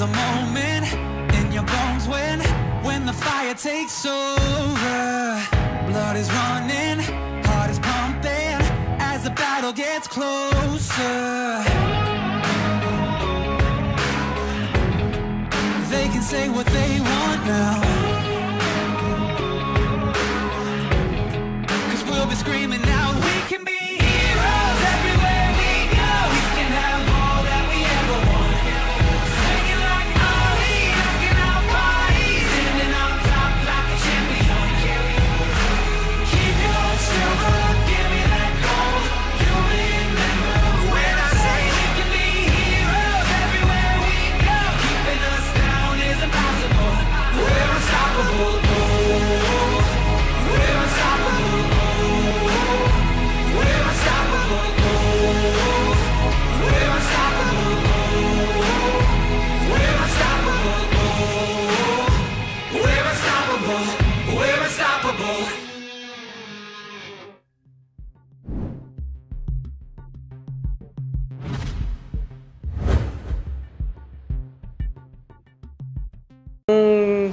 There's a moment in your bones when the fire takes over. Blood is running, heart is pumping as the battle gets closer. They can say what they want now, 'cause we'll be screaming out, we can be heroes everywhere we go. We can have all that we ever want. Singing like Ali, rocking our bodies, standing on top like a champion. Keep your silver, give me that gold. You'll remember when I say we can be heroes everywhere we go. Keeping us down is impossible. We're unstoppable. Oh, we're unstoppable. We're unstoppable. We're unstoppable. We're unstoppable. We're unstoppable. We're unstoppable.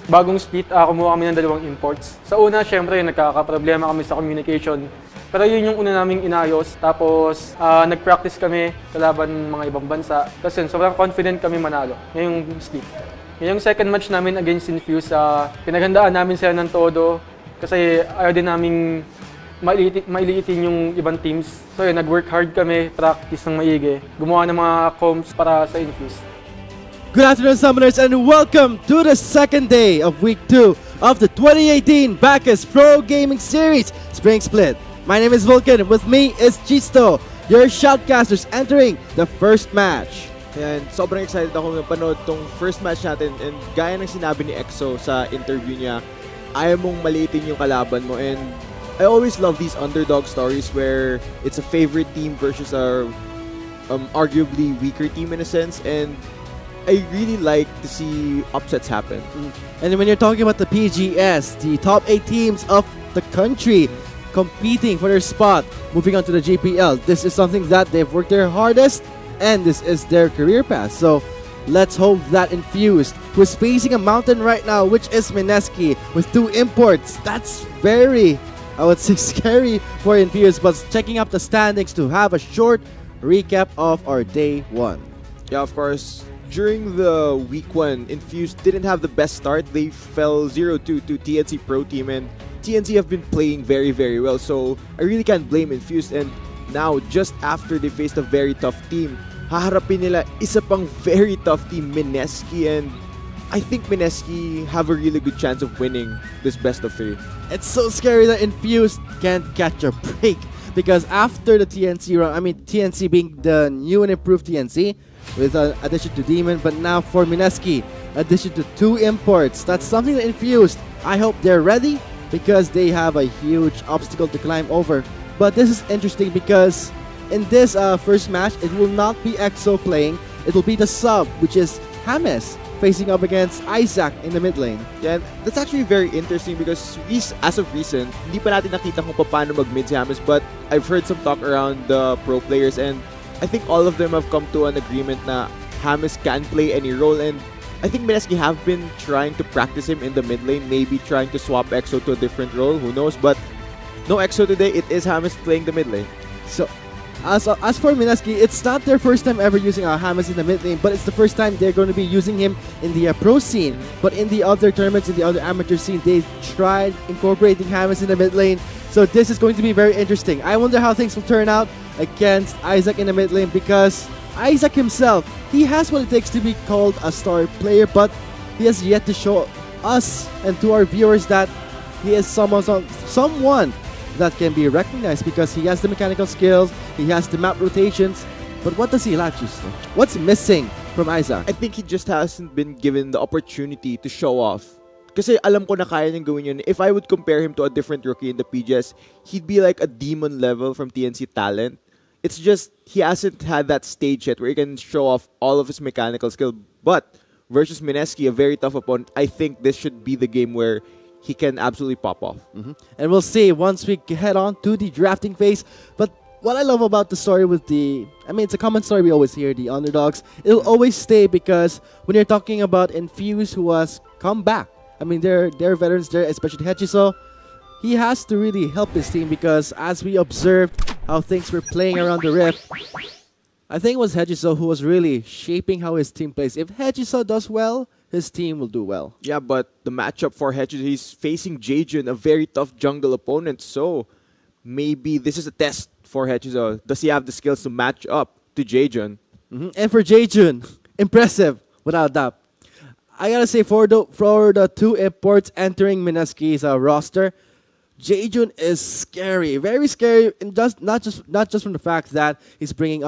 Bagong split, kumuha kami ng dalawang imports. Sa una, syempre, nagkakaproblema kami sa communication. Pero yun yung una naming inayos. Tapos, nag-practice kami kalaban mga ibang bansa. Kasi sobrang confident kami manalo ngayong split. Ngayong second match namin against Infuse, pinaghandaan namin sila ng todo. Kasi ayaw din naming mailiitin yung ibang teams. So yun, nag-work hard kami, practice ng maigi. Gumawa ng mga comps para sa Infuse. Good afternoon, Summoners, and welcome to the second day of Week 2 of the 2018 Bacchus Pro Gaming Series Spring Split. My name is Vulcan, and with me is Chisto, your shoutcasters entering the first match. And sobrang excited ako mapanood tong first match natin, and gaya ng sinabi ni EXO sa interview niya, ayaw mong maliitin yung kalaban mo, and I always love these underdog stories where it's a favorite team versus a arguably weaker team in a sense, and I really like to see upsets happen. And when you're talking about the PGS, the top 8 teams of the country competing for their spot, moving on to the GPL, this is something that they've worked their hardest, and this is their career path. So let's hope that Infused, who is facing a mountain right now, which is MSK, with 2 imports, that's very, I would say, scary for Infused. But checking up the standings to have a short recap of our day 1. Yeah, of course. During the week 1, Infused didn't have the best start. They fell 0-2 to TNC Pro Team, and TNC have been playing very, very well. So I really can't blame Infused. And now, just after they faced a very tough team, haharapin nila isa pang very tough team, MSK, and I think MSK have a really good chance of winning this best of 3. It's so scary that Infused can't catch a break, because after the TNC run, I mean TNC being the new and improved TNC, with an addition to Demon, but now for MSK, addition to 2 imports. That's something that Infused, I hope they're ready, because they have a huge obstacle to climb over. But this is interesting because in this first match, it will not be EXO playing, it will be the sub, which is James, facing up against Isaac in the mid lane. Yeah, that's actually very interesting because as of recent, hindi pa natin nakita kung paano mag-mid si James, but I've heard some talk around the pro players, and I think all of them have come to an agreement na James can play any role, and I think MSK have been trying to practice him in the mid lane, maybe trying to swap EXO to a different role, who knows, but no EXO today, it is James playing the mid lane. So, as for MSK, it's not their first time ever using James in the mid lane, but it's the first time they're going to be using him in the pro scene. But in the other tournaments, in the other amateur scene, they've tried incorporating James in the mid lane. So this is going to be very interesting. I wonder how things will turn out against Isaac in the mid lane, because Isaac himself, he has what it takes to be called a star player, but he has yet to show us and to our viewers that he is someone that can be recognized, because he has the mechanical skills, he has the map rotations, but what does he lack, Justin? What's missing from Isaac? I think he just hasn't been given the opportunity to show off. Kasi alam ko na kaya niyang gawin yun. If I would compare him to a different rookie in the PGS, he'd be like a demon level from TNC talent. It's just he hasn't had that stage yet where he can show off all of his mechanical skill. But versus MSK, a very tough opponent, I think this should be the game where he can absolutely pop off. And we'll see once we head on to the drafting phase. But What I love about the story with it's a common story we always hear, the underdogs. It'll always stay because when you're talking about Infuse who has come back, they're veterans there, especially Hechiso. He has to really help his team because as we observed how things were playing around the Rift, I think it was Hechiso who was really shaping how his team plays. If Hechiso does well, his team will do well. Yeah, but the matchup for Hechiso, he's facing Jaejun, a very tough jungle opponent. So maybe this is a test for Hechiso. Does he have the skills to match up to Jaejun? And for Jaejun, impressive, without doubt. I gotta say, for the two imports entering Mineski's roster, Jaejun is scary, very scary, and not just from the fact that he's bringing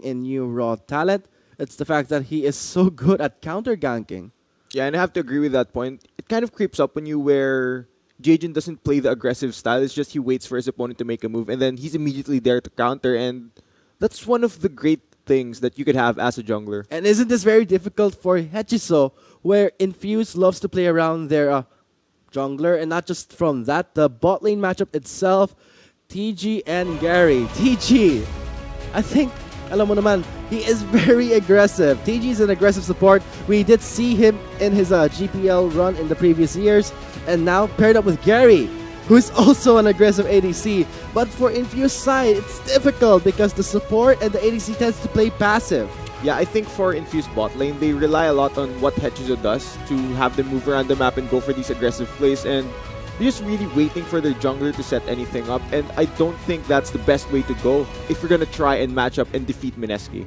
in new raw talent. It's the fact that he is so good at counter ganking. Yeah, and I have to agree with that point. It kind of creeps up on you where Jaejun doesn't play the aggressive style. It's just he waits for his opponent to make a move, and then he's immediately there to counter. And that's one of the great things that you could have as a jungler. And isn't this very difficult for Hechiso, where Infuse loves to play around their jungler, and not just from that, the bot lane matchup itself, TG and Gary. TG, I think, alam mo naman, he is very aggressive. TG is an aggressive support. We did see him in his GPL run in the previous years, and now paired up with Gary, who is also an aggressive ADC. But for Infuse side, it's difficult because the support and the ADC tends to play passive. Yeah, I think for Infused bot lane, they rely a lot on what Hechiso does to have them move around the map and go for these aggressive plays, and they're just really waiting for their jungler to set anything up, and I don't think that's the best way to go if you're gonna try and match up and defeat Mineski.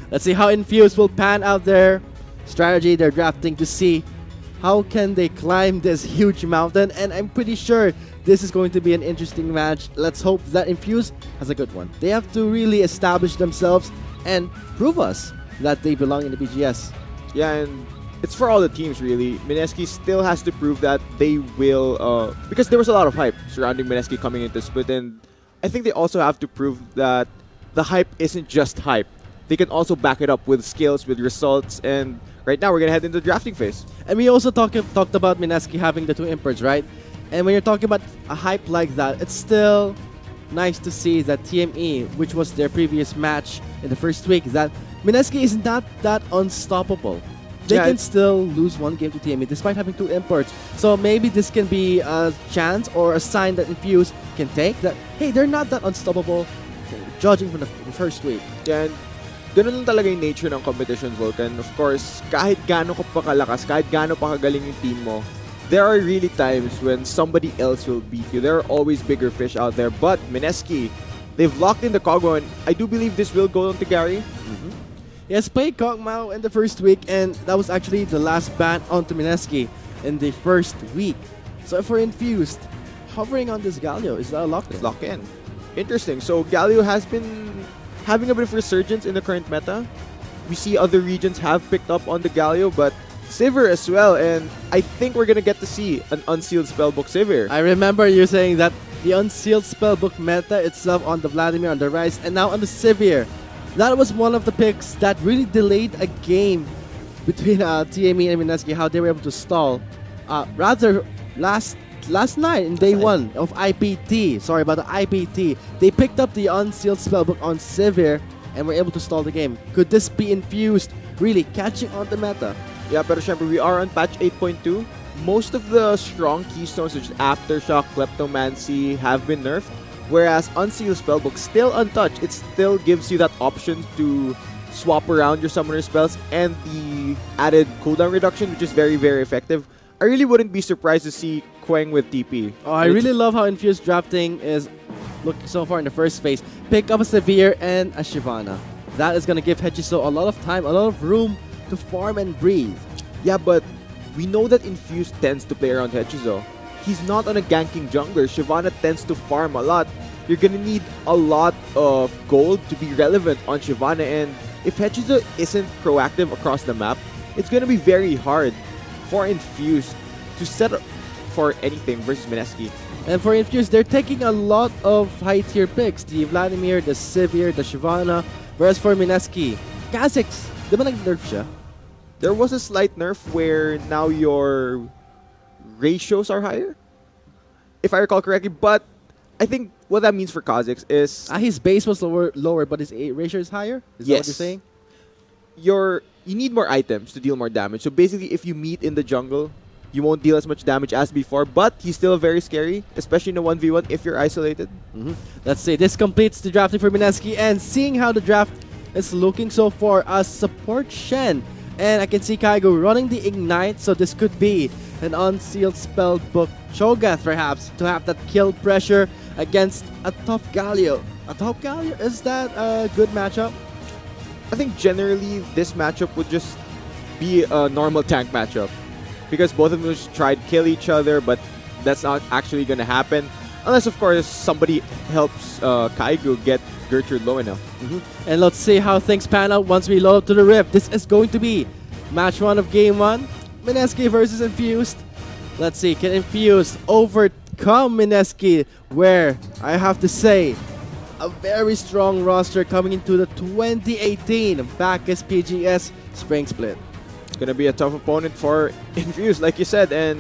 Let's see how Infuse will pan out their strategy, their drafting, to see how can they climb this huge mountain, and I'm pretty sure this is going to be an interesting match. Let's hope that Infuse has a good one. They have to really establish themselves and prove us that they belong in the BGS. Yeah, and it's for all the teams, really. Mineski still has to prove that they will, because there was a lot of hype surrounding Mineski coming into Split, and I think they also have to prove that the hype isn't just hype. They can also back it up with skills, with results, and right now we're going to head into the drafting phase. And we also talked about Mineski having the two imports, right? And when you're talking about a hype like that, it's still nice to see that TME, which was their previous match in the first week, that Mineski is not that unstoppable. They can still lose one game to TME despite having two imports. So maybe this can be a chance or a sign that Infuse can take that, hey, they're not that unstoppable, judging from the first week. And ganun lang talaga yung nature ng competition, Vulcan. Of course, kahit gaano ka pa kalakas, kahit gaano pa kagaling yung team mo, there are really times when somebody else will beat you. There are always bigger fish out there. But Mineski, they've locked in the Kog'Maw, and I do believe this will go on to Gary. Yes, played Kog'Maw in the first week, and that was actually the last ban onto Mineski in the first week. So if we're Infused, hovering on this Galio, is that a lock-in? It's lock in. Interesting. So Galio has been having a bit of resurgence in the current meta. We see other regions have picked up on the Galio, but Sivir as well, and I think we're gonna get to see an unsealed spellbook Sivir. I remember you saying that the unsealed spellbook meta itself on the Vladimir, on the Rise, and now on the Sivir. That was one of the picks that really delayed a game between TME and Mineski, how they were able to stall. Rather, last night in day one of IPT, sorry about the IPT, they picked up the unsealed spellbook on Sivir and were able to stall the game. Could this be Infused really catching on the meta? Yeah, pero syempre, we are on patch 8.2. Most of the strong keystones such as Aftershock, Kleptomancy have been nerfed, whereas Unsealed Spellbook still untouched. It still gives you that option to swap around your summoner spells and the added cooldown reduction, which is very, very effective. I really wouldn't be surprised to see Quang with TP. Oh, I really love how Infused drafting is looking so far in the first phase. Pick up a Severe and a Shyvana. That is going to give Hechiso a lot of time, a lot of room to farm and breathe. Yeah, but we know that Infused tends to play around Hechiso. He's not on a ganking jungler. Shyvana tends to farm a lot. You're gonna need a lot of gold to be relevant on Shyvana, and if Hechiso isn't proactive across the map, it's gonna be very hard for Infused to set up for anything versus Mineski. And for Infused, they're taking a lot of high-tier picks. The Vladimir, the Sivir, the Shyvana. Whereas for Mineski, Kha'Zix, di ba nag-nerf siya? There was a slight nerf where now your ratios are higher, if I recall correctly, but I think what that means for Kha'Zix is His base was lower, but his ratio is higher? Is that what you're saying? you need more items to deal more damage. So basically, if you meet in the jungle, you won't deal as much damage as before, but he's still very scary, especially in a 1v1 if you're isolated. Let's see, this completes the drafting for Mineski, and seeing how the draft is looking so far, as support Shen, and I can see Kaigo running the Ignite, so this could be an unsealed spell book Cho'Gath perhaps, to have that kill pressure against a top Galio. A top Galio, is that a good matchup? I think generally this matchup would just be a normal tank matchup, because both of them just try to kill each other, but that's not actually going to happen. Unless, of course, somebody helps Kaigo get Gertrude low enough. And let's see how things pan out once we load up to the Rift. This is going to be match 1 of Game 1. Mineski versus Infused. Let's see, can Infused overcome Mineski? Where, I have to say, a very strong roster coming into the 2018 Bacchus PGS Spring Split. Gonna be a tough opponent for Infused, like you said, and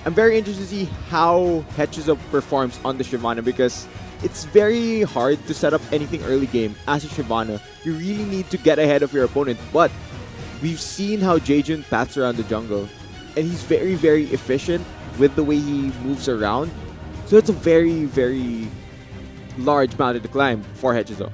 I'm very interested to see how Hechizo performs on the Shyvana, because it's very hard to set up anything early game as a Shyvana. You really need to get ahead of your opponent, but we've seen how Jaejun paths around the jungle, and he's very, very efficient with the way he moves around. So it's a very, very large mountain to climb for Hechizo.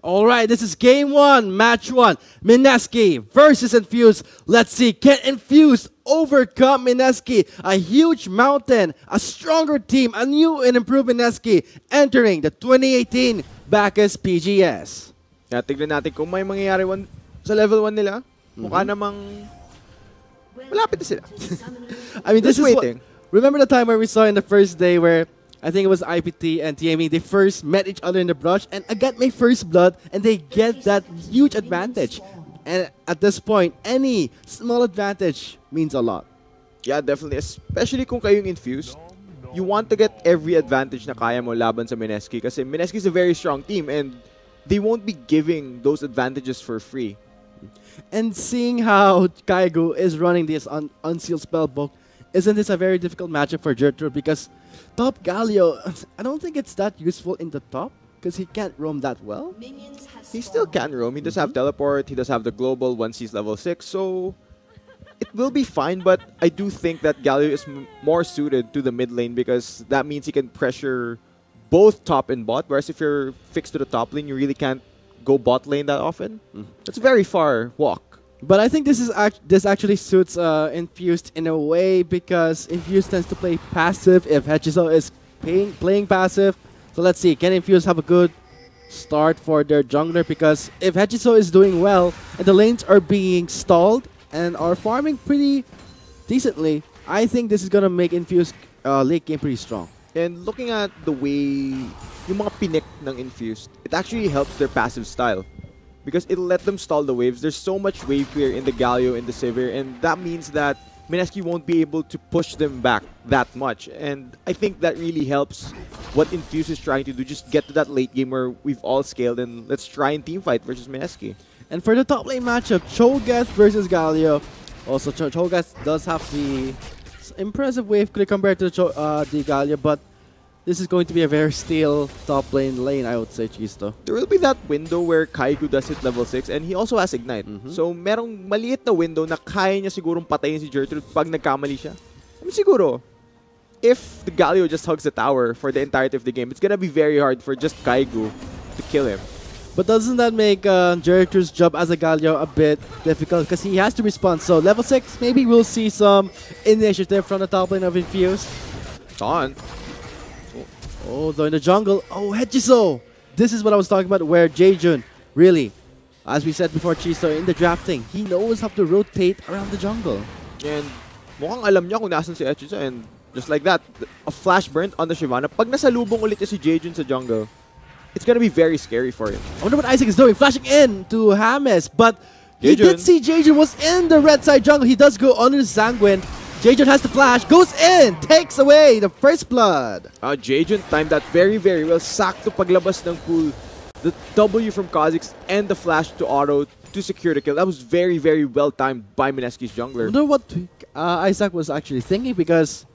Alright, this is Game 1, Match 1. Mineski versus Infused. Let's see, can Infused overcome Mineski? A huge mountain, a stronger team, a new and improved Mineski entering the 2018 Bacchus PGS. Kaya tignan natin kung may mangyayari sa level 1 nila. Mukha namang malapit na sila. I mean, this Just is waiting. remember the time where we saw in the first day where I think it was IPT and TME, they first met each other in the brush, and I got my first blood, and they get that huge advantage. And at this point, any small advantage means a lot. Yeah, definitely. Especially kung kayong Infused, you want to get every advantage na kaya mo laban sa Mineski, kasi Mineski is a very strong team, and they won't be giving those advantages for free. And seeing how Kaigo is running this unsealed spellbook, isn't this a very difficult matchup for Gertrude? Because top Galio, I don't think it's that useful in the top, because he can't roam that well. He still can roam. He does have teleport. He does have the global once he's level 6. So it will be fine, but I do think that Galio is more suited to the mid lane, because that means he can pressure both top and bot. Whereas if you're fixed to the top lane, you really can't go bot lane that often. It's a very far walk. But I think this actually suits Infused in a way, because Infused tends to play passive if Hechizo is playing passive. So let's see, can Infused have a good start for their jungler? Because if Hechizo is doing well and the lanes are being stalled and are farming pretty decently, I think this is gonna make Infused late game pretty strong. And looking at the way yung mga pinik ng Infused, it actually helps their passive style, because it'll let them stall the waves. There's so much wave clear in the Galio and the Sivir, and that means that Mineski won't be able to push them back that much. And I think that really helps what Infuse is trying to do, just get to that late game where we've all scaled and let's try and teamfight versus Mineski. And for the top lane matchup, Cho'Gath versus Galio. Also, Cho'Gath does have the impressive wave clear compared to the Galio, but this is going to be a very steel top lane, I would say, Chisto. There will be that window where Kaigo does hit level 6, and he also has Ignite. So merong maliit na window na kaya niya sigurong patayin si Gertrude pag nagkamali siya. I mean, siguro, if the Galio just hugs the tower for the entirety of the game, it's gonna be very hard for just Kaigo to kill him. But doesn't that make Gertrude's job as a Galio a bit difficult? Because he has to respond. So level 6, maybe we'll see some initiative from the top lane of Infused. On. Oh, though in the jungle. Oh, Hechizo! This is what I was talking about, where Jaejun, really, as we said before, Chiso, in the drafting, he knows how to rotate around the jungle. And mukhang alam niya kung nasan si Hechizo, and just like that, a flash burn on the Shyvana. Pag nasalubong ulit si Jaejun sa jungle, it's gonna be very scary for him. I wonder what Isaac is doing, flashing in to James, but he Jaejun. did see Jaejun was in the red side jungle. He does go under the Sanguine. Jaejun has the flash, goes in, takes away the first blood. Jaejun timed that very, very well. Sakto paglabas ng pool. The W from Kha'Zix and the flash to auto to secure the kill. That was very, very well timed by Mineski's I jungler. wonder what Isaac was actually thinking, because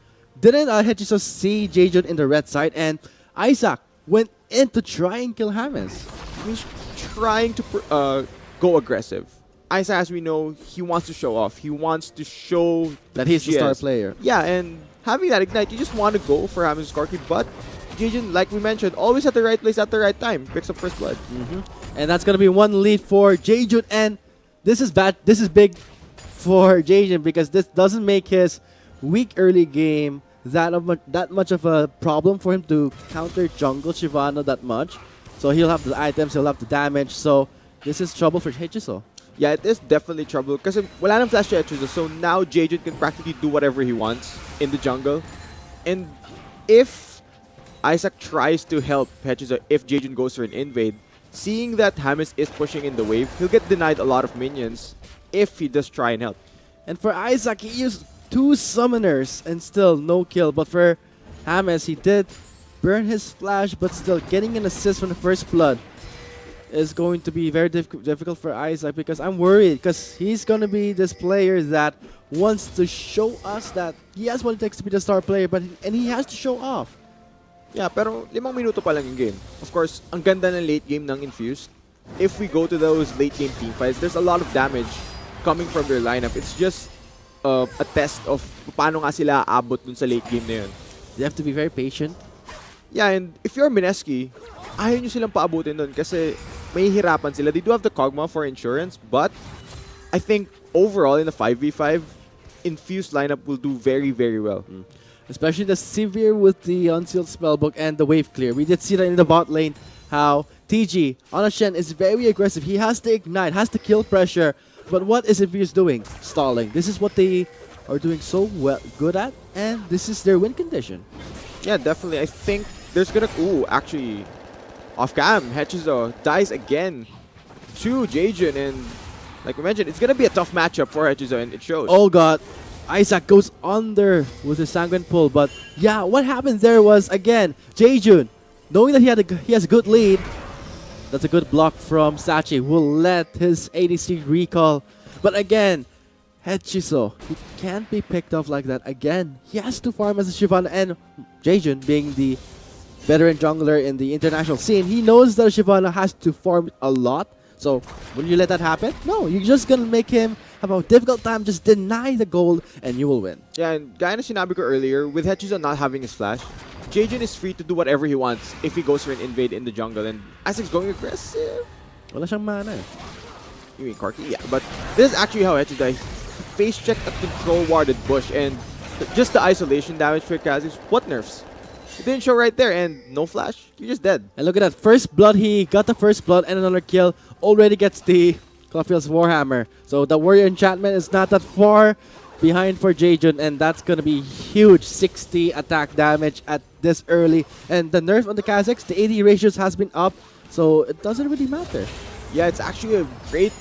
didn't Hechiso see Jaejun in the red side, and Isaac went in to try and kill James. He's trying to go aggressive. Isaac, as we know, he wants to show off. He wants to show That he's the star GS. player. Yeah, and having that ignite, you just want to go for James Scorky, but Jaejun, like we mentioned, always at the right place at the right time. Picks up first blood. And that's going to be one lead for Jaejun, and this is bad. This is big for Jaejun, because this doesn't make his weak early game that much of a problem for him to counter jungle Shyvana that much. So he'll have the items, he'll have the damage. So this is trouble for Hechiso. Yeah, it is definitely trouble because wala nang flash to Hechiso, so now Jaejun can practically do whatever he wants in the jungle. And if Isaac tries to help Hechiso, if Jaejun goes for an invade, seeing that James is pushing in the wave, he'll get denied a lot of minions if he does try and help. And for Isaac, he used 2 summoners and still no kill. But for James, he did burn his flash, but still getting an assist from the first blood is going to be very difficult for Isaac, because I'm worried, because he's going to be this player that wants to show us that he has what it takes to be the star player, and he has to show off. Yeah, pero 5 minuto pa lang yung game. Of course, ang ganda ng late game ng Infused. If we go to those late game team fights, there's a lot of damage coming from their lineup. It's just a test of paano nga sila aabot dun sa late game na yun. You have to be very patient. Yeah, and if you're Mineski, ayaw nyo silang paabutin dun kasi may hirapan sila. They do have the Kog'Maw for insurance, but I think overall in the 5v5, Infused lineup will do very, very well. Especially the Severe with the Unsealed Spellbook and the Wave Clear. We did see that in the bot lane, how TG, Onashen, is very aggressive. He has to ignite, has to kill pressure. But what is Infused doing? Stalling. This is what they are doing so good at, and this is their win condition. Yeah, definitely. I think there's gonna... Ooh, actually, off-cam, Hechiso dies again to Jaejun, and like we mentioned, it's gonna be a tough matchup for Hechiso, and it shows. Oh god, Isaac goes under with his Sanguine Pull, but yeah, what happened there was, again, Jaejun, knowing that he has a good lead, that's a good block from Sachi, will let his ADC recall. But again, Hechiso, he can't be picked off like that. Again, he has to farm as a Shyvana, and Jaejun, being the veteran jungler in the international scene, he knows that Shyvana has to farm a lot. So, will you let that happen? No, you're just gonna make him have a difficult time, just deny the gold, and you will win. Yeah, and gaya na sinabi ko earlier, with Hechiso not having his flash, Jaejun is free to do whatever he wants if he goes for an invade in the jungle, and Isaac's going aggressive. Wala siyang mana eh. You mean Corky? Yeah, but this is actually how Hechiso dies. Face checked a control warded bush, and just the isolation damage for Kha'Zix, what nerfs? It didn't show right there, and no flash, you're just dead. And look at that, first blood, he got the first blood and another kill, already gets the Caulfield's Warhammer. So the Warrior Enchantment is not that far behind for Jaejun, and that's gonna be huge, 60 attack damage at this early. And the nerf on the Kha'Zix, the AD ratios has been up, so it doesn't really matter. Yeah, it's actually a great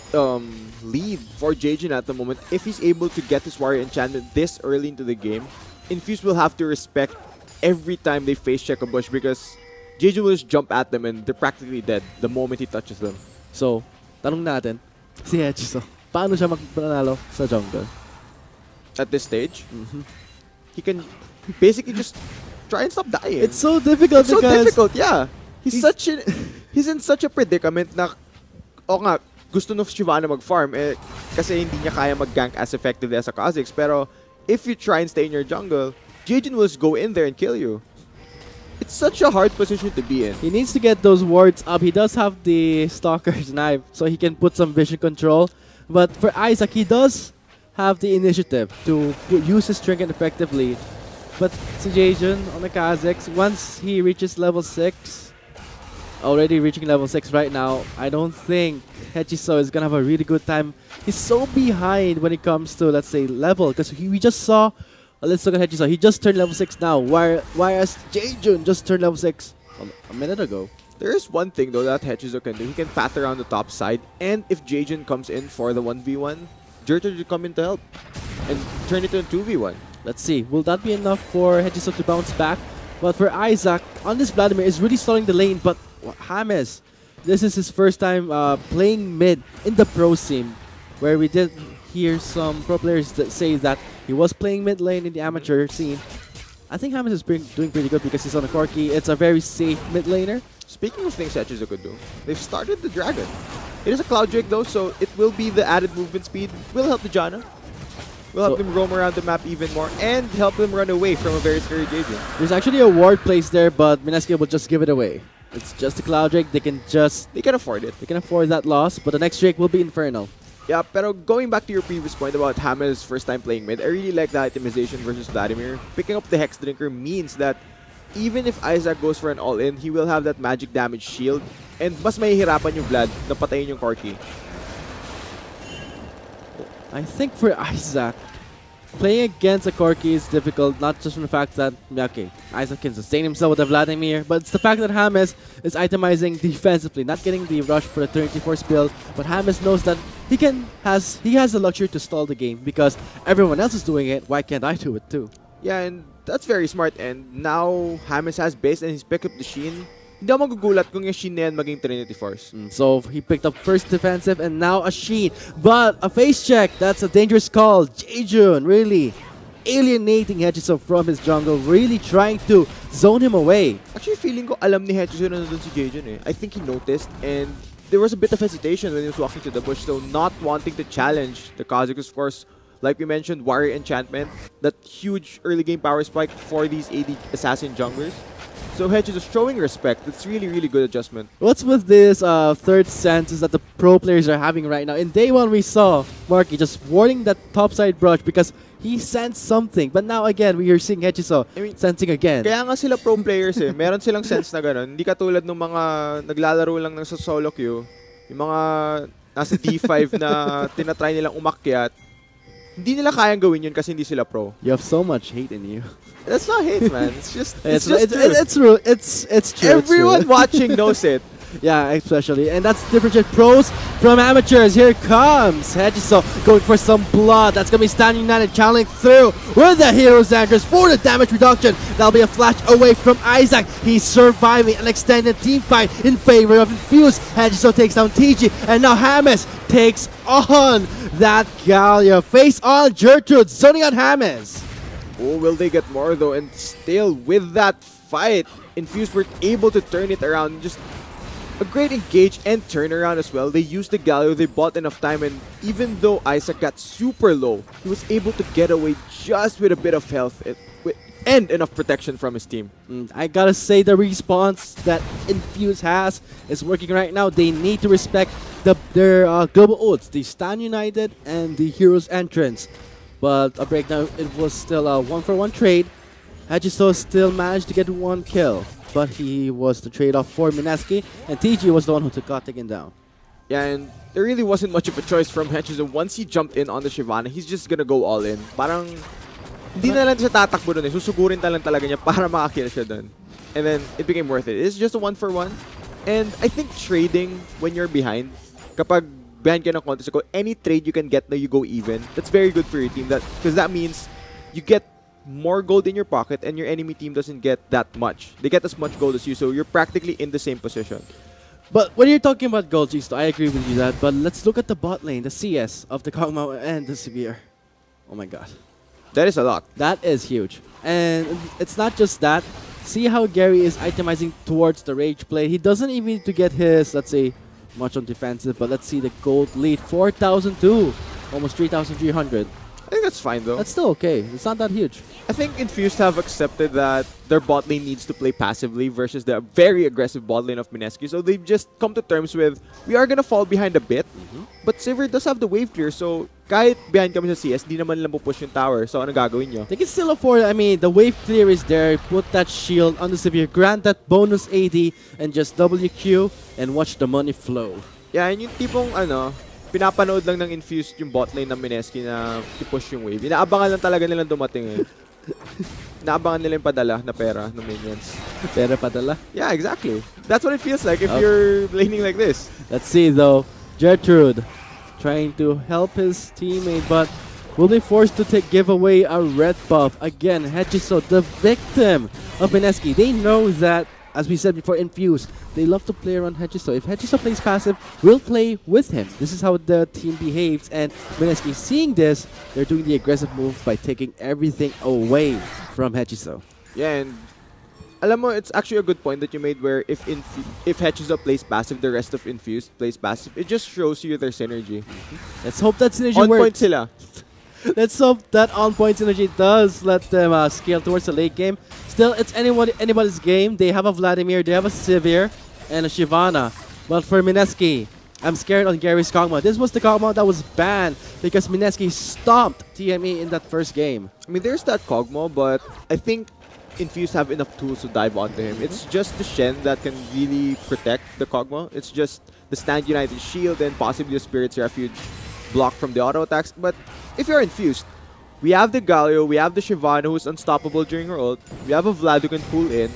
lead for Jaejun at the moment. If he's able to get his Warrior Enchantment this early into the game, Infused will have to respect every time they face check a bush, because Jaejun will just jump at them and they're practically dead the moment he touches them. So, tanong natin, si Hechiso, paano siya magpanalo sa jungle? At this stage, he can basically just try and stop dying. It's so difficult It's so because difficult, yeah. He's in such a predicament na, o nga, gusto ng Shyvana mag-farm kasi hindi niya kaya mag-gank as effectively as a Kha'Zix. Pero if you try and stay in your jungle, Jaejun will just go in there and kill you. It's such a hard position to be in. he needs to get those wards up. He does have the Stalker's Knife, so he can put some vision control. But for Isaac, he does have the initiative to use his trinket effectively. But si Jaejun on the Kha'Zix, once he reaches level 6, already reaching level 6 right now, I don't think Hechiso is gonna have a really good time. He's so behind when it comes to, let's say, level, because we just saw, let's look at Hechiso, he just turned level 6 now, whereas Jaejun just turned level 6 a minute ago. There is one thing though that Hechiso can do. He can path around the top side, and if Jaejun comes in for the 1v1, Jerter will come in to help and turn it to a 2v1. Let's see. Will that be enough for Hedgeso to bounce back? But for Isaac, on this Vladimir is really stalling the lane. But James, this is his first time playing mid in the pro scene, where we did hear some pro players that say that he was playing mid lane in the amateur scene. I think James is doing pretty good because he's on a Corki. It's a very safe mid laner. Speaking of things Hedgeso could do, they've started the Dragon. It is a Cloud Drake though, so it will be the added movement speed. Will help the Janna. Will help them roam around the map even more and help them run away from a very scary Gabriel. There's actually a ward placed there, but MSK will just give it away. It's just a Cloud Drake. They can afford it. They can afford that loss, but the next Drake will be Infernal. Yeah, pero going back to your previous point about Hamel's first time playing mid, I really like the itemization versus Vladimir. Picking up the Hex Drinker means that even if Isaac goes for an all-in, he will have that magic damage shield and mas mahihirapan yung Vlad na patayin yung Corki. I think for Isaac, playing against a Corki is difficult, not just from the fact that, okay, Isaac can sustain himself with a Vladimir, but it's the fact that James is itemizing defensively, not getting the rush for the 34 spill, but James knows that he has the luxury to stall the game because everyone else is doing it, why can't I do it too? Yeah, and that's very smart, and now James has base and he's picked up the Sheen. Hindi ako magugulat kung yung Sheen na yan maging Trinity Force. So he picked up first defensive and now a Sheen. But a face check, that's a dangerous call. Jaejun really alienating Hedgeso from his jungle, really trying to zone him away. Actually, feeling ko alam ni Hedgeso na nandun si Jaejun eh. I think he noticed and there was a bit of hesitation when he was walking to the bush, so not wanting to challenge the Kazakhs, of course. Like we mentioned, Warrior Enchantment, that huge early game power spike for these AD assassin junglers. So Hedge is showing respect. It's really, really good adjustment. What's with this third senses that the pro players are having right now? In day one, we saw Marky just warding that topside brush because he sensed something. But now again, we are seeing Hedgeso sensing again. Kaya nga sila pro players eh. Meron silang sense na ganun. Hindi katulad ng mga naglalaro lang ng sa solo queue. Yung mga nasa D5 na tinatry nilang umakyat. Hindi nila kayang gawin yun kasi hindi sila pro. You have so much hate in you. That's not hate, man. It's just it's true. It's true. Everyone watching knows it. Yeah, especially. And that's differentiate pros from amateurs. Here comes Hedgeso going for some blood. That's going to be Stan United channeling through with the Hero's Anchors for the damage reduction. That'll be a flash away from Isaac. He's surviving an extended team fight in favor of Infuse. Hedgeso takes down TG. And now James takes on that Gallia. Face on Gertrude, zoning on James. Oh, will they get more though? And still with that fight, Infuse were able to turn it around. Just a great engage and turnaround as well. They used the Galio, they bought enough time, and even though Isaac got super low, he was able to get away just with a bit of health and enough protection from his team. I gotta say the response that Infuse has is working right now. They need to respect their global ults, the Stan United and the Heroes entrance. But a breakdown, it was still a 1-for-1 trade. Hedgeso still managed to get one kill, but he was the trade-off for Minaski, and TG was the one who got taken down. Yeah, and there really wasn't much of a choice from Hedgeso. Once he jumped in on the Shyvana, he's just gonna go all in. Parang hindi na lang siya tatakbo dun eh. Susugurin lang talaga niya para makakill siya dun. And then it became worth it. It's just a 1-for-1. And I think trading when you're behind, kapag behind ka ng contest, any trade you can get na you go even, that's very good for your team. Because that means you get more gold in your pocket and your enemy team doesn't get that much. They get as much gold as you, so you're practically in the same position. But when you're talking about gold, Gisto, I agree with you that. But let's look at the bot lane, the CS of the Kog'Maw and the Severe. Oh my god. That is a lot. That is huge. And it's not just that. See how Gary is itemizing towards the rage play. He doesn't even need to get his, let's say, much on defensive, but let's see the gold lead, 4,002, almost 3,300. I think that's fine though. That's still okay. It's not that huge. I think Infused have accepted that their bot lane needs to play passively versus the very aggressive bot lane of Mineski. So they've just come to terms with, we are gonna fall behind a bit, but Sivir does have the wave clear, so kahit behind kami sa CS, di naman lang pupush yung tower. So ano gagawin nyo? They can still afford, I mean, the wave clear is there. Put that shield on the Severe, grant that bonus AD, and just WQ and watch the money flow. Yeah, and yung tipong pinapanood lang ng Infused yung bot lane ng Mineski na i-push yung wave. Inaabangan lang talaga nilang dumating eh. Inaabangan nila yung padala na pera ng minions. Pera padala? Yeah, exactly. That's what it feels like if you're laning like this. Let's see though. Gertrude trying to help his teammate, but will be forced to give away a red buff. Again, Hechiso, the victim of MSK. They know that, as we said before, Infuse, they love to play around Hechiso. If Hechiso plays passive, we'll play with him. This is how the team behaves, and MSK, seeing this, they're doing the aggressive move by taking everything away from Hechiso. Yeah, and alam mo, it's actually a good point that you made where if Hechiso plays passive, the rest of Infused plays passive. It just shows you their synergy. Let's hope that synergy On works. point sila. Let's hope that on-point synergy does let them scale towards the late game. Still, it's anybody's game. They have a Vladimir, they have a Sivir, and a Shyvana. But for Mineski, I'm scared on Gary's Kog'Maw. This was the Kog'Maw that was banned because Mineski stomped TME in that first game. I mean, there's that Kog'Maw, but I think Infused have enough tools to dive onto him. It's just the Shen that can really protect the Kog'Maw. It's just the Stand United Shield and possibly the Spirit's Refuge block from the auto attacks. But if you're Infused, we have the Galio, we have the Shyvana who's unstoppable during her ult, we have a Vlad who can pull in,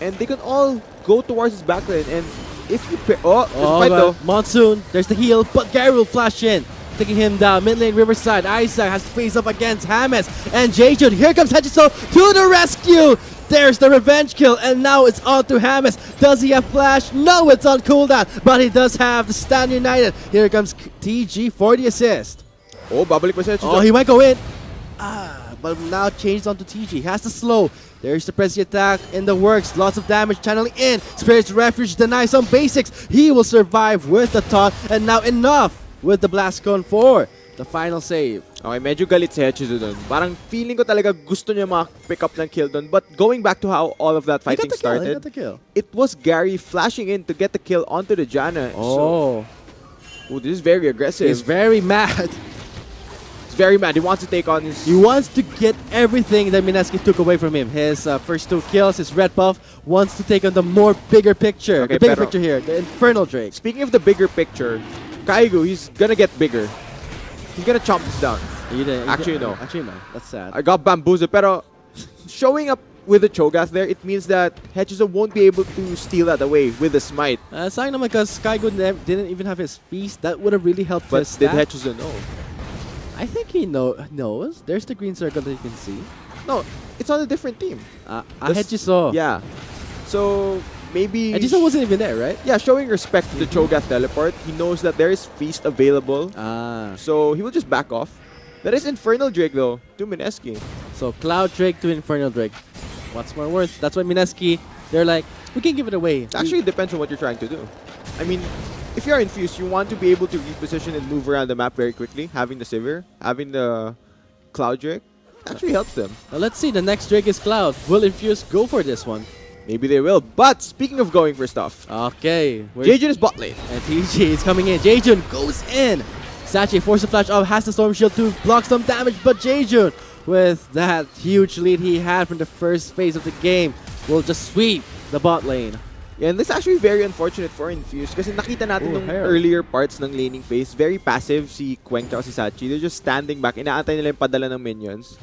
and they can all go towards his backline. And if you there's a fight though. Monsoon, there's the heal, but Gary will flash in, taking him down. Mid lane Riverside, Isaac has to face up against Hamas, and Jaejun, here comes Hechiso to the rescue! There's the revenge kill, and now it's on to Hamas. Does he have flash? No, it's on cooldown, but he does have the Stand United. Here comes TG for the assist. Oh, babalik pa siya. Oh, he might go in. But now changed onto TG. He has to slow. There's the Prezi attack in the works. Lots of damage channeling in. Spirit's Refuge denies some basics. He will survive with the taunt. And now enough with the Blast Cone for the final save. Okay, medyo galit si Hechiso dun. Parang feeling ko talaga gusto niya pick up ng kill dun. But going back to how all of that fighting started, He got the kill. it was Gary flashing in to get the kill onto the Janna. Oh. So, this is very aggressive. He's very mad. Very mad. He wants to take on his... He wants to get everything that Mineski took away from him. His first 2 kills, his red buff, wants to take on the more bigger picture. Okay, the bigger picture here, the Infernal Drake. Speaking of the bigger picture, Kaigo, he's gonna get bigger. He's gonna chomp this down. Actually, no. Actually, no. That's sad. I got bamboozled, pero showing up with the Cho'Gath there, it means that Hechiso won't be able to steal that away with the smite. Sayang naman because Kaigo didn't even have his feast. That would have really helped But his did stat. Hechiso know? I think he knows. There's the green circle that you can see. No, it's on a different team. Hechiso. Yeah. So, maybe... Hechiso wasn't even there, right? Yeah, showing respect to the Cho'Gath teleport. He knows that there is feast available. So, he will just back off. That is Infernal Drake though, to Mineski. So, Cloud Drake to Infernal Drake. What's more worth? That's why Mineski, they're like, we can give it away. Actually, it depends on what you're trying to do. I mean, if you're Infused, you want to be able to reposition and move around the map very quickly. Having the Sivir, having the Cloud Drake, actually helps them. Now let's see, the next Drake is Cloud. Will Infuse go for this one? Maybe they will. But speaking of going for stuff, Okay. Jaejun is bot lane. And TG is coming in. Jaejun goes in. Sachi forces a flash off, has the Storm Shield to block some damage, but Jaejun, with that huge lead he had from the first phase of the game, will just sweep the bot lane. Yeah, and this is actually very unfortunate for Infused kasi nakita natin nung earlier parts ng laning phase, very passive si Queng at si Sachi. They're just standing back. Inaantay nila yung padala ng minions.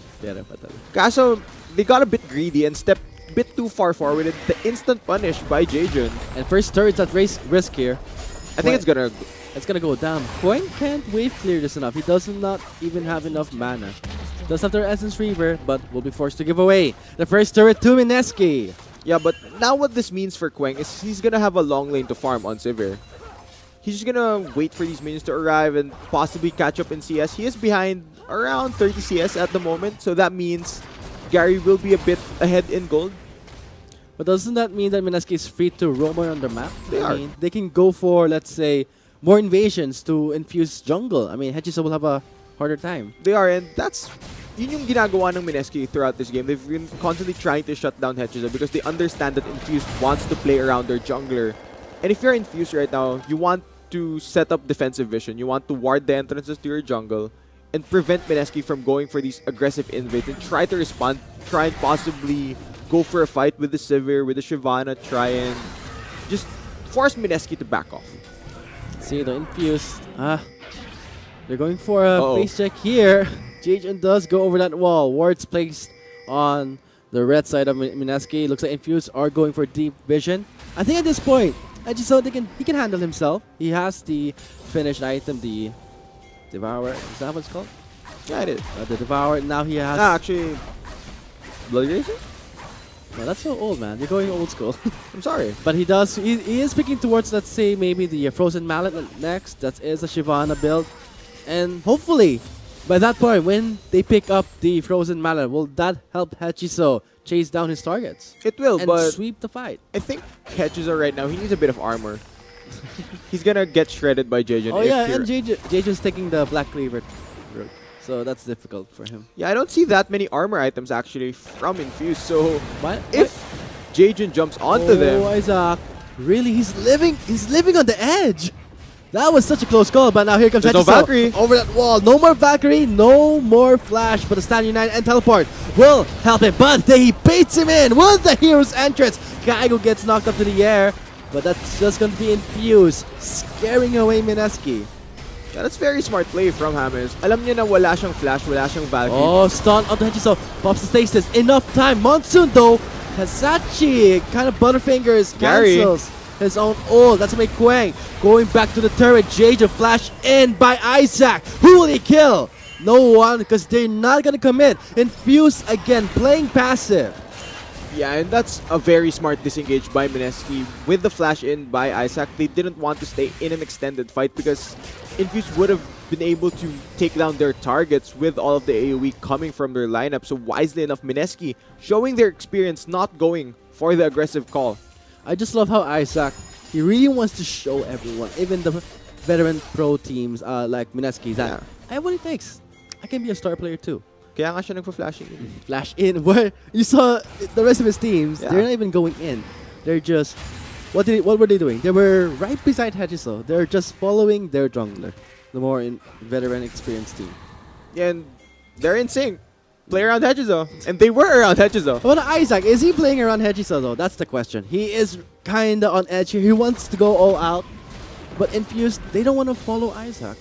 Kaso, they got a bit greedy and stepped a bit too far forward and the instant punish by Jaejun. And first turret's at risk here. I think it's gonna go down. Queng can't wave clear this enough. He does not even have enough mana. Does have their Essence Reaver, but will be forced to give away the first turret to Mineski. Yeah, but now what this means for Queng is he's gonna have a long lane to farm on Sivir. He's just gonna wait for these minions to arrive and possibly catch up in CS. He is behind around 30 CS at the moment, so that means Gary will be a bit ahead in gold. But doesn't that mean that Mineski is free to roam around the map? I mean, they can go for, let's say, more invasions to infuse jungle. I mean, Hechiso will have a harder time. They are, and that's yun yung ginagawa ng Mineski throughout this game. They've been constantly trying to shut down Hechiso because they understand that Infused wants to play around their jungler. And if you're Infused right now, you want to set up defensive vision. You want to ward the entrances to your jungle and prevent Mineski from going for these aggressive invades and try to respond, try and possibly go for a fight with the Sivir, with the Shyvana, try and just force Mineski to back off. See, the Infused, they're going for a face check here. Jaejun does go over that wall. Wards placed on the red side of Mineski. Looks like Infused are going for deep vision. I think at this point, Hechiso, he can handle himself. He has the finished item, the Devourer. Is that what it's called? Yeah, it is. The Devour, now he has... Actually, Blood Racing? No, that's so old, man. You're going old school. I'm sorry. But he does, he is picking towards, let's say, maybe the Frozen Mallet next. That is a Shyvana build. And hopefully, by that point, when they pick up the Frozen Mallet, will that help Hachiso chase down his targets? It will, And but sweep the fight. I think Hachiso right now, he needs a bit of armor. He's gonna get shredded by Jejun. Oh yeah, and Jeju's taking the Black Cleaver route. So that's difficult for him. Yeah, I don't see that many armor items actually from Infuse. So What? if Jejun jumps onto them, Isaac, really, he's living on the edge. That was such a close call, but now here comes There's no Hachiso Valkyrie. over that wall. No more Valkyrie, no more Flash, but the Stand United and Teleport will help him. But he baits him in with the hero's entrance. Kaigo gets knocked up to the air, but that's just going to be Infused, scaring away Mineski. yeah, that's very smart play from James. Alam niya na wala siyang Flash, wala siyang Valkyrie. Oh, stun onto Hachiso. Pops the stasis. Enough time. Monsoon, though. Hasachi kind of butterfingers. Gary. Cancels his own ult. That's my Quang. Going back to the turret. Jeju flash in by Isaac. Who will he kill? No one, because they're not going to commit. Infuse again, playing passive. Yeah, and that's a very smart disengage by Mineski. With the flash in by Isaac, they didn't want to stay in an extended fight because Infuse would have been able to take down their targets with all of the AoE coming from their lineup. So wisely enough, Mineski showing their experience, not going for the aggressive call. I just love how Isaac, he really wants to show everyone, even the veteran pro teams like Mineski, that I have what it takes. I can be a star player too. Kaya nga siya nagpa-flashing. Flash in, where you saw the rest of his teams, Yeah. they're not even going in. They're just, what were they doing? They were right beside Hachiso. They're just following their jungler, the more veteran experienced team. Yeah, and they're in sync. Play around Hachiso. And they were around Hachiso. But Isaac, is he playing around Hachiso though? That's the question. He is kinda on edge here. He wants to go all out. But Infused, they don't want to follow Isaac.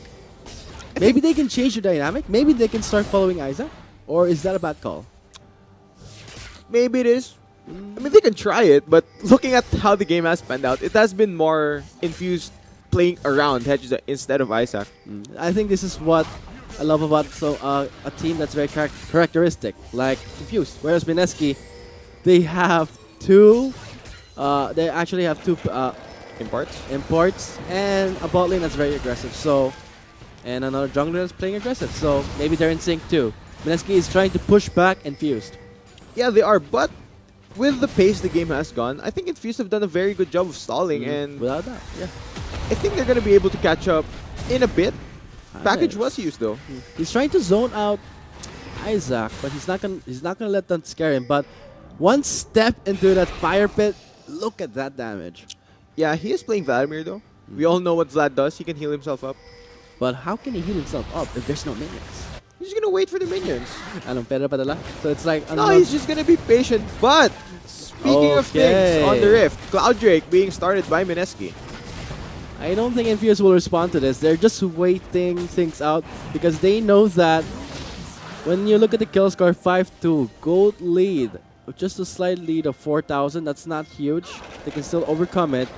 Maybe they can change the dynamic. Maybe they can start following Isaac. Or is that a bad call? Maybe it is. I mean, they can try it, but looking at how the game has panned out, it has been more Infused playing around Hachiso instead of Isaac. I think this is what I love about a team that's very characteristic, like Infused. Whereas Mineski, they have two. They actually have two imports and a bot lane that's very aggressive. So, and another jungler that's playing aggressive. So maybe they're in sync too. Mineski is trying to push back Infused. Yeah, they are, but with the pace the game has gone, I think Infused have done a very good job of stalling, and Without that, yeah. I think they're going to be able to catch up in a bit. Package was used though. He's trying to zone out Isaac, but he's not gonna let that scare him. But one step into that fire pit, look at that damage. Yeah, he is playing Vladimir though. We all know what Vlad does. He can heal himself up. But how can he heal himself up if there's no minions? He's just gonna wait for the minions. Anong pera padala? So it's like No, he's just gonna be patient. But speaking of things on the Rift, Cloud Drake being started by Mineski. I don't think Infuse will respond to this. They're just waiting things out because they know that when you look at the kill score 5-2, gold lead, just a slight lead of 4,000. That's not huge. They can still overcome it.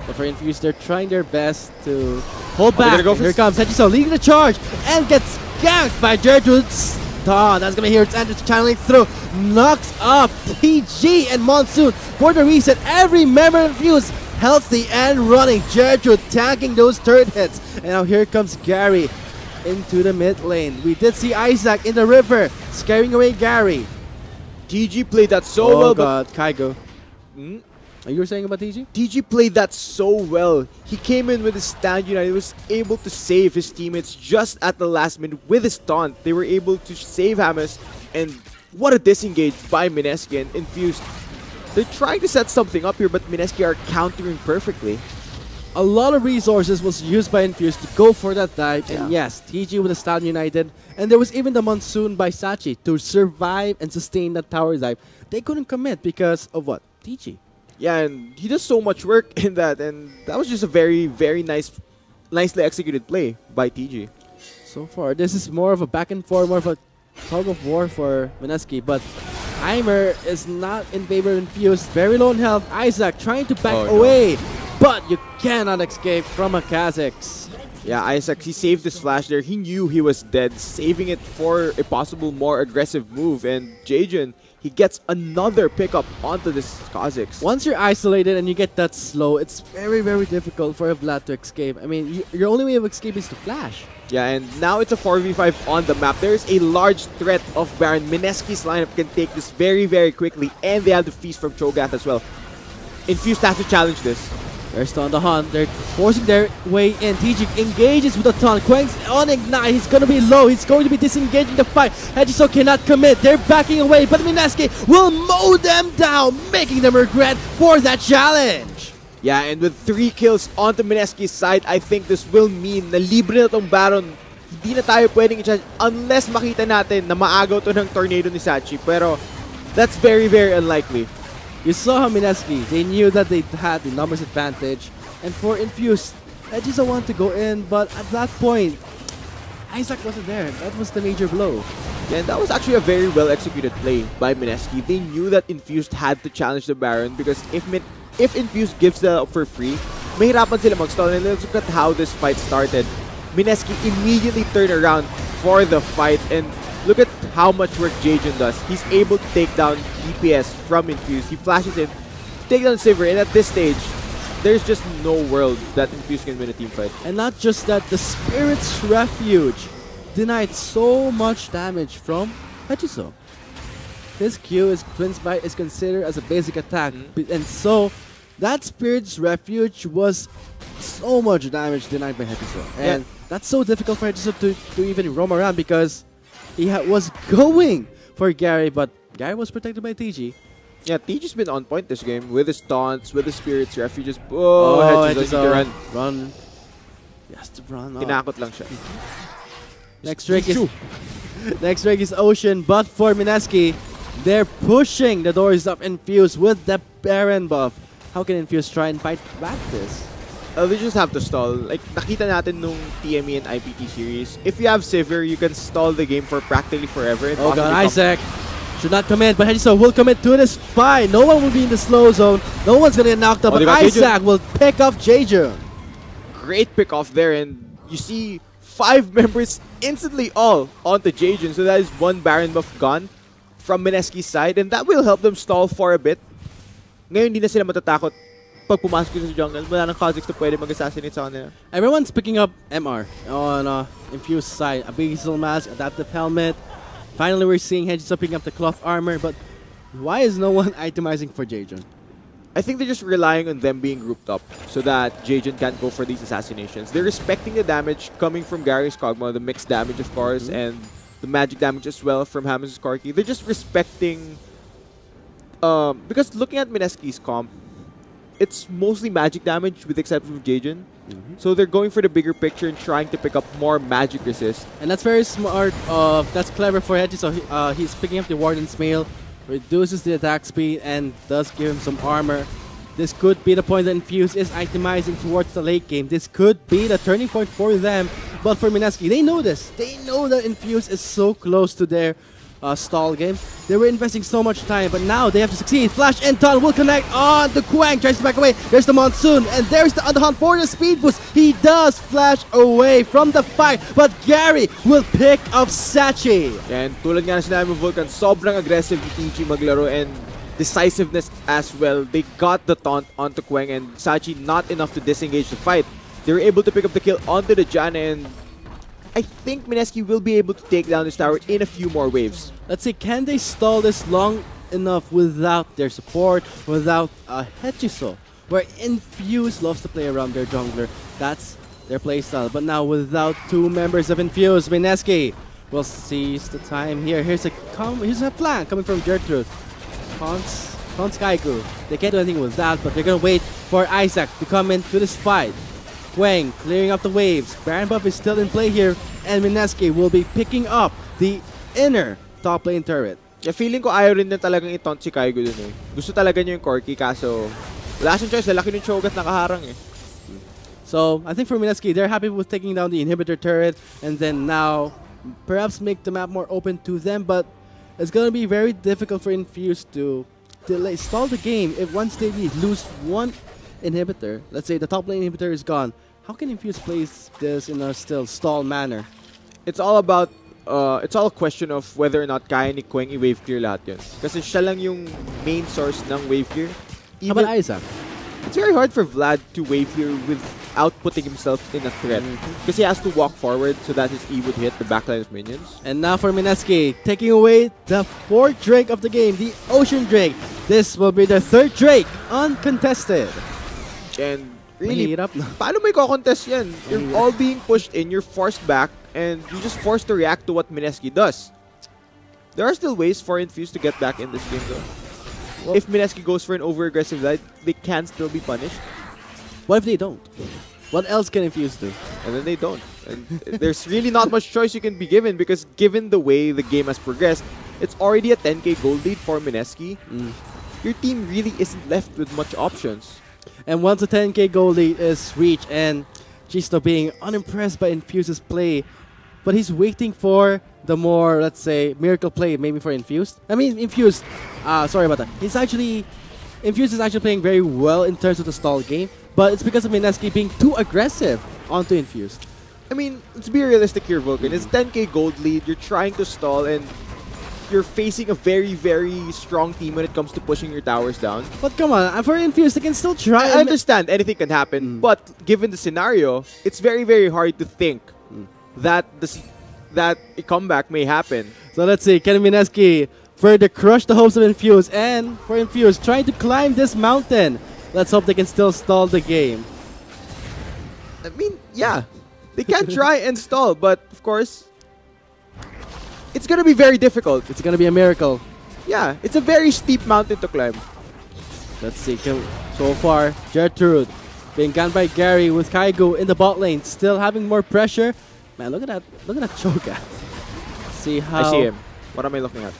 But for Infuse, they're trying their best to hold back. Here comes Hachiso leading the charge and gets ganked by Gertrude's Dawn. That's going to hear its entrance channeling through. Knocks up TG and Monsoon for the reset. Every member of Infuse healthy and running. Gertrude tanking those turret hits. And now here comes Gary into the mid lane. We did see Isaac in the river scaring away Gary. TG played that so well. Oh god, Kaigo. Hmm? You were saying about TG? TG played that so well. He came in with his stand united. He was able to save his teammates just at the last minute with his taunt. They were able to save Hamas. And what a disengage by Mineski and Infused. They're trying to set something up here, but Mineski are countering perfectly. A lot of resources was used by Infused to go for that dive. And yes, TG with the stand united. And there was even the Monsoon by Sachi to survive and sustain that tower dive. They couldn't commit because of what? TG. Yeah, and he does so much work in that, and that was just a very, very nicely executed play by TG. So far, this is more of a back and forth, more of a tug of war for Mineski, but Heimer is not in favor of Infused. Very low in health. Isaac trying to back away, but you cannot escape from a Kha'Zix. Yeah, Isaac, he saved his flash there. He knew he was dead, saving it for a possible more aggressive move. And Jajan, he gets another pickup onto this Kha'Zix. Once you're isolated and you get that slow, it's very, very difficult for a Vlad to escape. I mean, your only way of escape is to flash. Yeah, and now it's a 4v5 on the map. There's a large threat of Baron. Mineski's lineup can take this very, very quickly, and they have the feast from Cho'Gath as well. Infused has to challenge this. They're still on the hunt. They're forcing their way in. TG engages with a taunt. Quang's on Ignite. He's going to be low. He's going to be disengaging the fight. Hedgiso cannot commit. They're backing away, but Mineski will mow them down, making them regret for that challenge. Yeah, and with 3 kills onto Mineski's side, I think this will mean na libre na tong Baron. Hindi na tayo pwedeng i-charge unless makita natin na maagaw to ng tornado ni Sachi. Pero that's very, very unlikely. You saw how Mineski, they knew that they had the numbers advantage. And for Infused, Hedgiso wanted to go in, but at that point, Isaac wasn't there. That was the major blow. Yeah, and that was actually a very well executed play by Mineski. They knew that Infused had to challenge the Baron because if Infused gives that up for free, mahirapan sila mag-stall. And let's look at how this fight started. Mineski immediately turned around for the fight, and look at how much work Jajan does. He's able to take down DPS from Infused. He flashes in, take down Sivir, and at this stage, there's just no world that Infused can win a team fight. And not just that, the Spirit's Refuge denied so much damage from Hedgiso. His Q, his Twin's Bite, is considered as a basic attack. And so, that Spirit's Refuge was so much damage denied by Hedgiso. And that's so difficult for Hedgiso to even roam around because he was going for Gary, but Gary was protected by TG. Yeah, TG's been on point this game with his taunts, with his Spirit's Refuges. Oh, Hedgiso needs to run. Run. He has to run. Tinakot lang siya. Next drake is Ocean, but for Mineski, they're pushing the doors up Infused with the Baron buff. How can Infused try and fight back this? They just have to stall. Like, nakita natin nung TME and IPT series. If you have Sivir, you can stall the game for practically forever. And oh god, Isaac should not commit, but Hedgiso will commit to this fight. No one will be in the slow zone. No one's gonna get knocked up, but Isaac will pick up Jajan. Great pick off there, and you see 5 members instantly all onto Jajan. So that is 1 Baron buff gone from Mineski's side, and that will help them stall for a bit. Ngayon, hindi na sila matatakot. Pag pumasok sa jungle, wala ng Kha'Zix na pwede mag-assassinate sa kanila. Everyone's picking up MR on Infused side. Abyssal Mask, Adaptive Helmet. Finally, we're seeing Hedgiso picking up the Cloth Armor, but why is no one itemizing for Jajan? I think they're just relying on them being grouped up so that Jajan can't go for these assassinations. They're respecting the damage coming from Gary's Kog'Maw, the mixed damage, of course, and the magic damage as well from Hammon's Corki. They're just respecting... because looking at Mineski's comp, it's mostly magic damage with the exception of Jajan. So they're going for the bigger picture and trying to pick up more magic resist. And that's very smart. That's clever for Hedgiso. So he's picking up the Warden's Mail, reduces the attack speed, and does give him some armor. This could be the point that Infused is itemizing towards the late game. This could be the turning point for them. But for Mineski, they know this. They know that Infused is so close to their stall game. They were investing so much time, but now they have to succeed. Flash and Ton will connect on the Quang. Tries to back away. There's the Monsoon, and there's the Underhunt for the speed boost. He does flash away from the fight, but Gary will pick up Sachi. And tulad nga na sinabi mo, Vulcan, sobrang aggressive ni TG maglaro and decisiveness as well. They got the taunt onto Quang, and Sachi not enough to disengage the fight. They were able to pick up the kill onto the Janna, and I think Mineski will be able to take down this tower in a few more waves. Let's see, can they stall this long enough without their support, without Hedgiso, where Infused loves to play around their jungler. That's their playstyle. But now without 2 members of Infused, Mineski will seize the time here. Here's a flank coming from Gertrude. Taunts Kaiku. They can't do anything with that, but they're going to wait for Isaac to come into this fight. Quang clearing up the waves. Baron buff is still in play here, and Mineski will be picking up the inner top lane turret. Yeah, feeling ko ayaw rin na talagang i-taunt si Kaigo dun eh. Gusto talaga niya yung Corki, kaso wala siyang choice. Lalaki ng Cho'Gath nakaharang eh. So, I think for Mineski, they're happy with taking down the inhibitor turret, and then now perhaps make the map more open to them, but it's going to be very difficult for Infused to stall the game if once they lose 1 inhibitor. Let's say the top lane inhibitor is gone. how can Infuse play this in a still stall manner? It's all about it's all a question of whether or not kaya ni Queng i-wave clear lahat yun. Kasi siya lang yung main source ng wave clear. How about Isaac? It's very hard for Vlad to wave clear without putting himself in a threat. Because he has to walk forward so that his E would hit the backline of minions. And now for MSK, taking away the 4th Drake of the game, the Ocean Drake. This will be their 3rd Drake, uncontested. And really, Mahirap na. paano may contest yan? You're all being pushed in, you're forced back, and you're just forced to react to what Mineski does. There are still ways for Infuse to get back in this game though. Well, if Mineski goes for an over-aggressive lead, they can still be punished. what if they don't? What else can Infuse do? And then they don't. And there's really not much choice you can be given because given the way the game has progressed, it's already a 10k gold lead for Mineski. Your team really isn't left with much options. And once the 10k goal lead is reached and Gisto being unimpressed by Infuse's play, but he's waiting for the more, let's say, miracle play maybe for Infused. I mean, Infused, sorry about that. Infused is actually playing very well in terms of the stall game, but it's because of Mineski being too aggressive onto Infused. I mean, let's be realistic here, Vulcan. It's 10k gold lead, you're trying to stall, and you're facing a very, very strong team when it comes to pushing your towers down. But come on, for Infused, they can still try. I understand anything can happen, but given the scenario, it's very, very hard to think that that a comeback may happen. So let's see, can Mineski further crush the hopes of Infuse? And for Infuse, trying to climb this mountain. Let's hope they can still stall the game. I mean, yeah, they can try and stall, but of course, it's gonna be very difficult. It's gonna be a miracle. Yeah, it's a very steep mountain to climb. Let's see. So far, Gertrude being gunned by Gary with Kaigo in the bot lane, still having more pressure. Man, look at that! Look at that Cho'Gath. See how I see him. What am I looking at?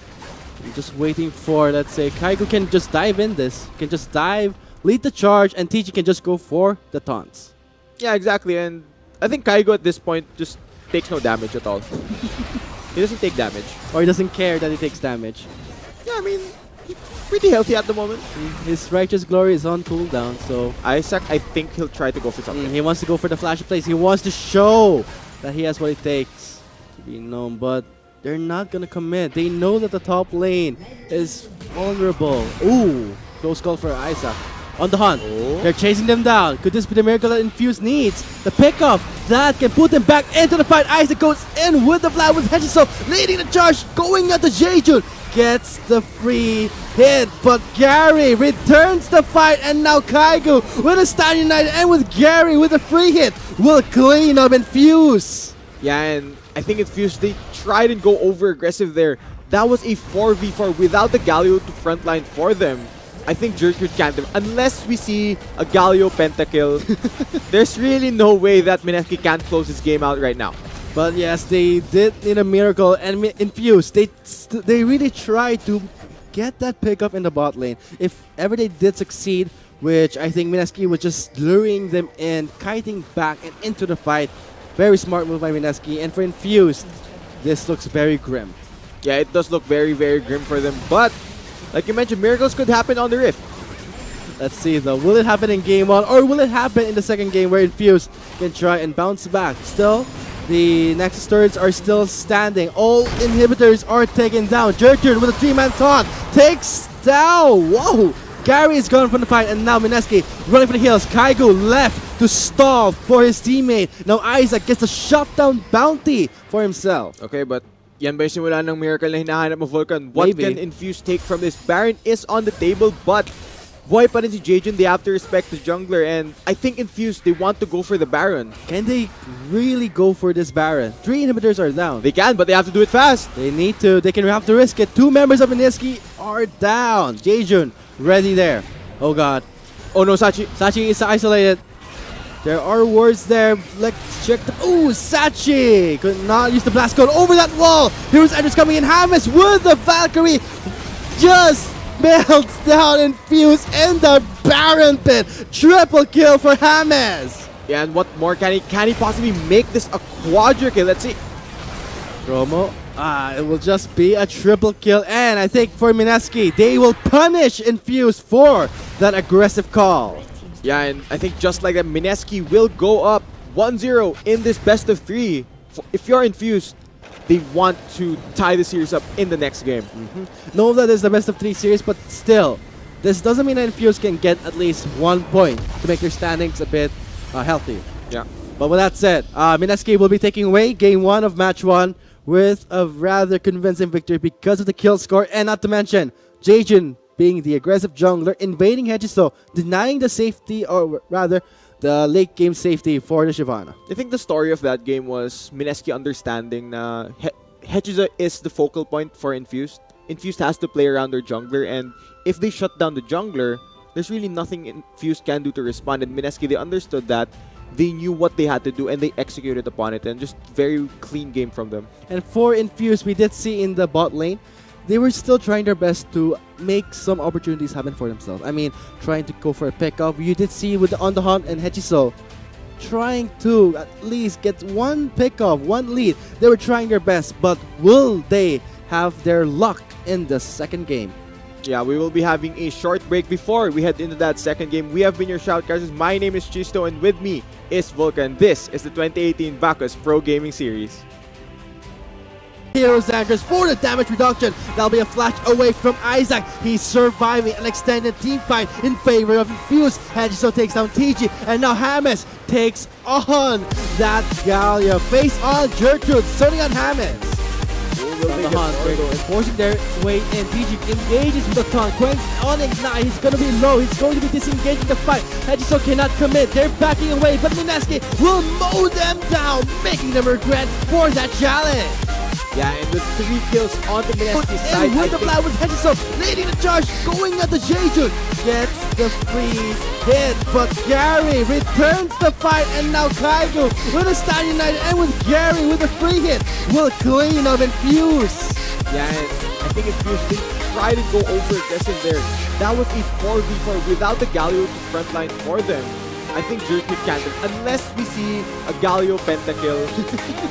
I'm just waiting for, let's say, Kaigo can just dive in this. Can just dive, lead the charge, and TG can just go for the taunts. Yeah, exactly. And I think Kaigo at this point just takes no damage at all. He doesn't take damage. Or he doesn't care that he takes damage. Yeah, I mean, he's pretty healthy at the moment. His Righteous Glory is on cooldown, so Isaac, I think he'll try to go for something. he wants to go for the flash plays. He wants to show that he has what it takes to be known, but they're not gonna commit. They know that the top lane is vulnerable. Ooh, close call for Isaac. On the hunt. They're chasing them down. Could this be the miracle that Infuse needs? The pickup that can put them back into the fight. Isaac goes in with the flag with Hedgeso leading the charge, going at the Jejun. Gets the free hit, but Gary returns the fight, and now Kaigo with a stand united and with Gary with a free hit will clean up Infuse. Yeah, and I think Infuse, they tried and go over aggressive there. That was a 4v4 without the Galio to frontline for them. I think Gertrude can't, unless we see a Galio pentakill. There's really no way that Mineski can't close this game out right now. But yes, they did need a miracle, and Infuse, they really tried to get that pickup in the bot lane. If ever they did succeed, which I think Mineski was just luring them in, kiting back and into the fight. Very smart move by Mineski, and for Infuse, this looks very grim. Yeah, it does look very, very grim for them, but like you mentioned, miracles could happen on the Rift. Let's see though, will it happen in game 1 or will it happen in the second game where Infuse can try and bounce back? Still, the Nexus turrets are still standing. All inhibitors are taken down. Gertrude with a 3-man taunt takes down. Whoa! Gary is gone from the fight, and now Mineski running for the hills. Kaigo left to stall for his teammate. Now Isaac gets a shutdown bounty for himself. Okay, but yan ba yung simula ng miracle na hinahanap mo, Vulcan? What Maybe. can Infuse take from this? Baron is on the table, but buhay pa rin si Jejun. They have to respect the jungler, and I think Infuse, they want to go for the Baron. Can they really go for this Baron? 3 inhibitors are down. They can, but they have to do it fast. They need to. They can have to risk it. 2 members of Mineski are down. Jejun ready there. Oh god. Oh no, Sachi. Sachi is isolated. There are wards there. Let's check the... Ooh, Sachi! Could not use the blast code over that wall. Here's Edwards coming in. Hamas with the Valkyrie. Just melts down and Infuse in the Baron pit. Triple kill for Hamas. Yeah, and what more can he possibly make this a quadra kill? Let's see. Promo. It will just be a triple kill. And I think for Mineski, they will punish Infuse for that aggressive call. Yeah, and I think just like that, Mineski will go up 1-0 in this best of 3. If you're Infused, they want to tie the series up in the next game. Know that it's the best of 3 series, but still, this doesn't mean that Infused can get at least 1 point to make their standings a bit healthy. Yeah. But with that said, MSK will be taking away Game 1 of Match 1 with a rather convincing victory because of the kill score, and not to mention, Jaejun being the aggressive jungler, invading Hechiso, denying the safety, or rather, the late game safety for the Shyvana. I think the story of that game was Mineski understanding na Hechiso is the focal point for Infused. Infused has to play around their jungler, and if they shut down the jungler, there's really nothing Infused can do to respond. And Mineski, they understood that. They knew what they had to do and they executed upon it, and just very clean game from them. And for Infused, we did see in the bot lane, they were still trying their best to make some opportunities happen for themselves. I mean, trying to go for a pickup. You did see with the On The Hunt and Hechiso trying to at least get one pickup, one lead. They were trying their best, but will they have their luck in the second game? Yeah, we will be having a short break before we head into that second game. We have been your shoutcasters. My name is Chisto, and with me is Vulcan. This is the 2018 Bacchus Pro Gaming Series. Heroes Anchors for the damage reduction. That'll be a flash away from Isaac. He's surviving an extended team fight in favor of Infused. Hechiso takes down TG, and now James takes on that Galio. Face on Gertrude, starting on James. On the hunt, they're forcing their way in. TG engages with the taunt. Quench on Ignite. He's going to be low. He's going to be disengaging the fight. Hechiso cannot commit. They're backing away, but MSK will mow them down, making them regret for that challenge. Yeah, and with 3 kills on the Mineski side. And with the flag with Hechiso leading the charge, going at the Jaejun. Gets the free hit, but Gary returns the fight, and now Kaigo with a Stand United, and with Gary with a free hit will clean up Infuse. Yeah, and I think Infused, they tried to go over aggressive there. That was a 4v4 without the Galio to frontline for them. I think Gertrude can't. Unless we see a Galio pentakill,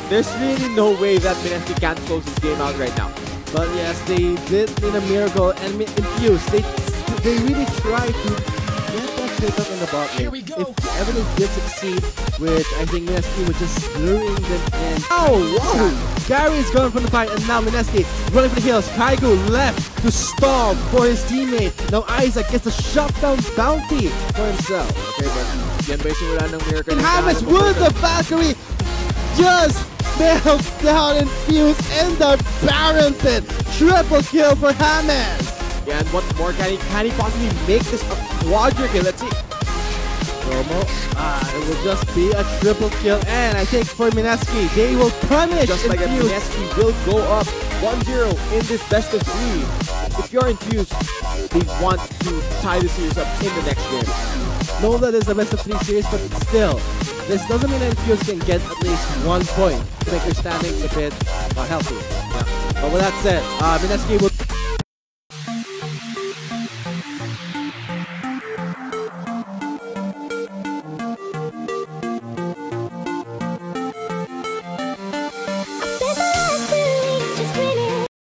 there's really no way that Mineski can't close this game out right now. But yes, they did need a miracle, and Infuse, they really tried to get that pick up in the bot lane. If ever they did succeed, which I think Mineski was just luring them in. Oh, whoa! Gary is going from the fight, and now Mineski running for the hills. Kaigo left to stall for his teammate. Now Isaac gets a shutdown bounty for himself. Okay, but yan ba yung simula ng miracle? And James with the Valkyrie just melts down Infuse in the Baron pit. Triple kill for James. Yeah, and what more can he possibly make this a quadra-kill? Let's see. Promo. It will just be a triple kill, and I think for Mineski, they will punish Just like a Infuse. Mineski will go up 1-0 in this best of 3. If you're Infused, they want to tie the series up in the next game. Know that it's the best of 3 series, but still, this doesn't mean that Infuse can get at least 1 point to make their standings a bit healthy. Yeah. But with that said, Mineski will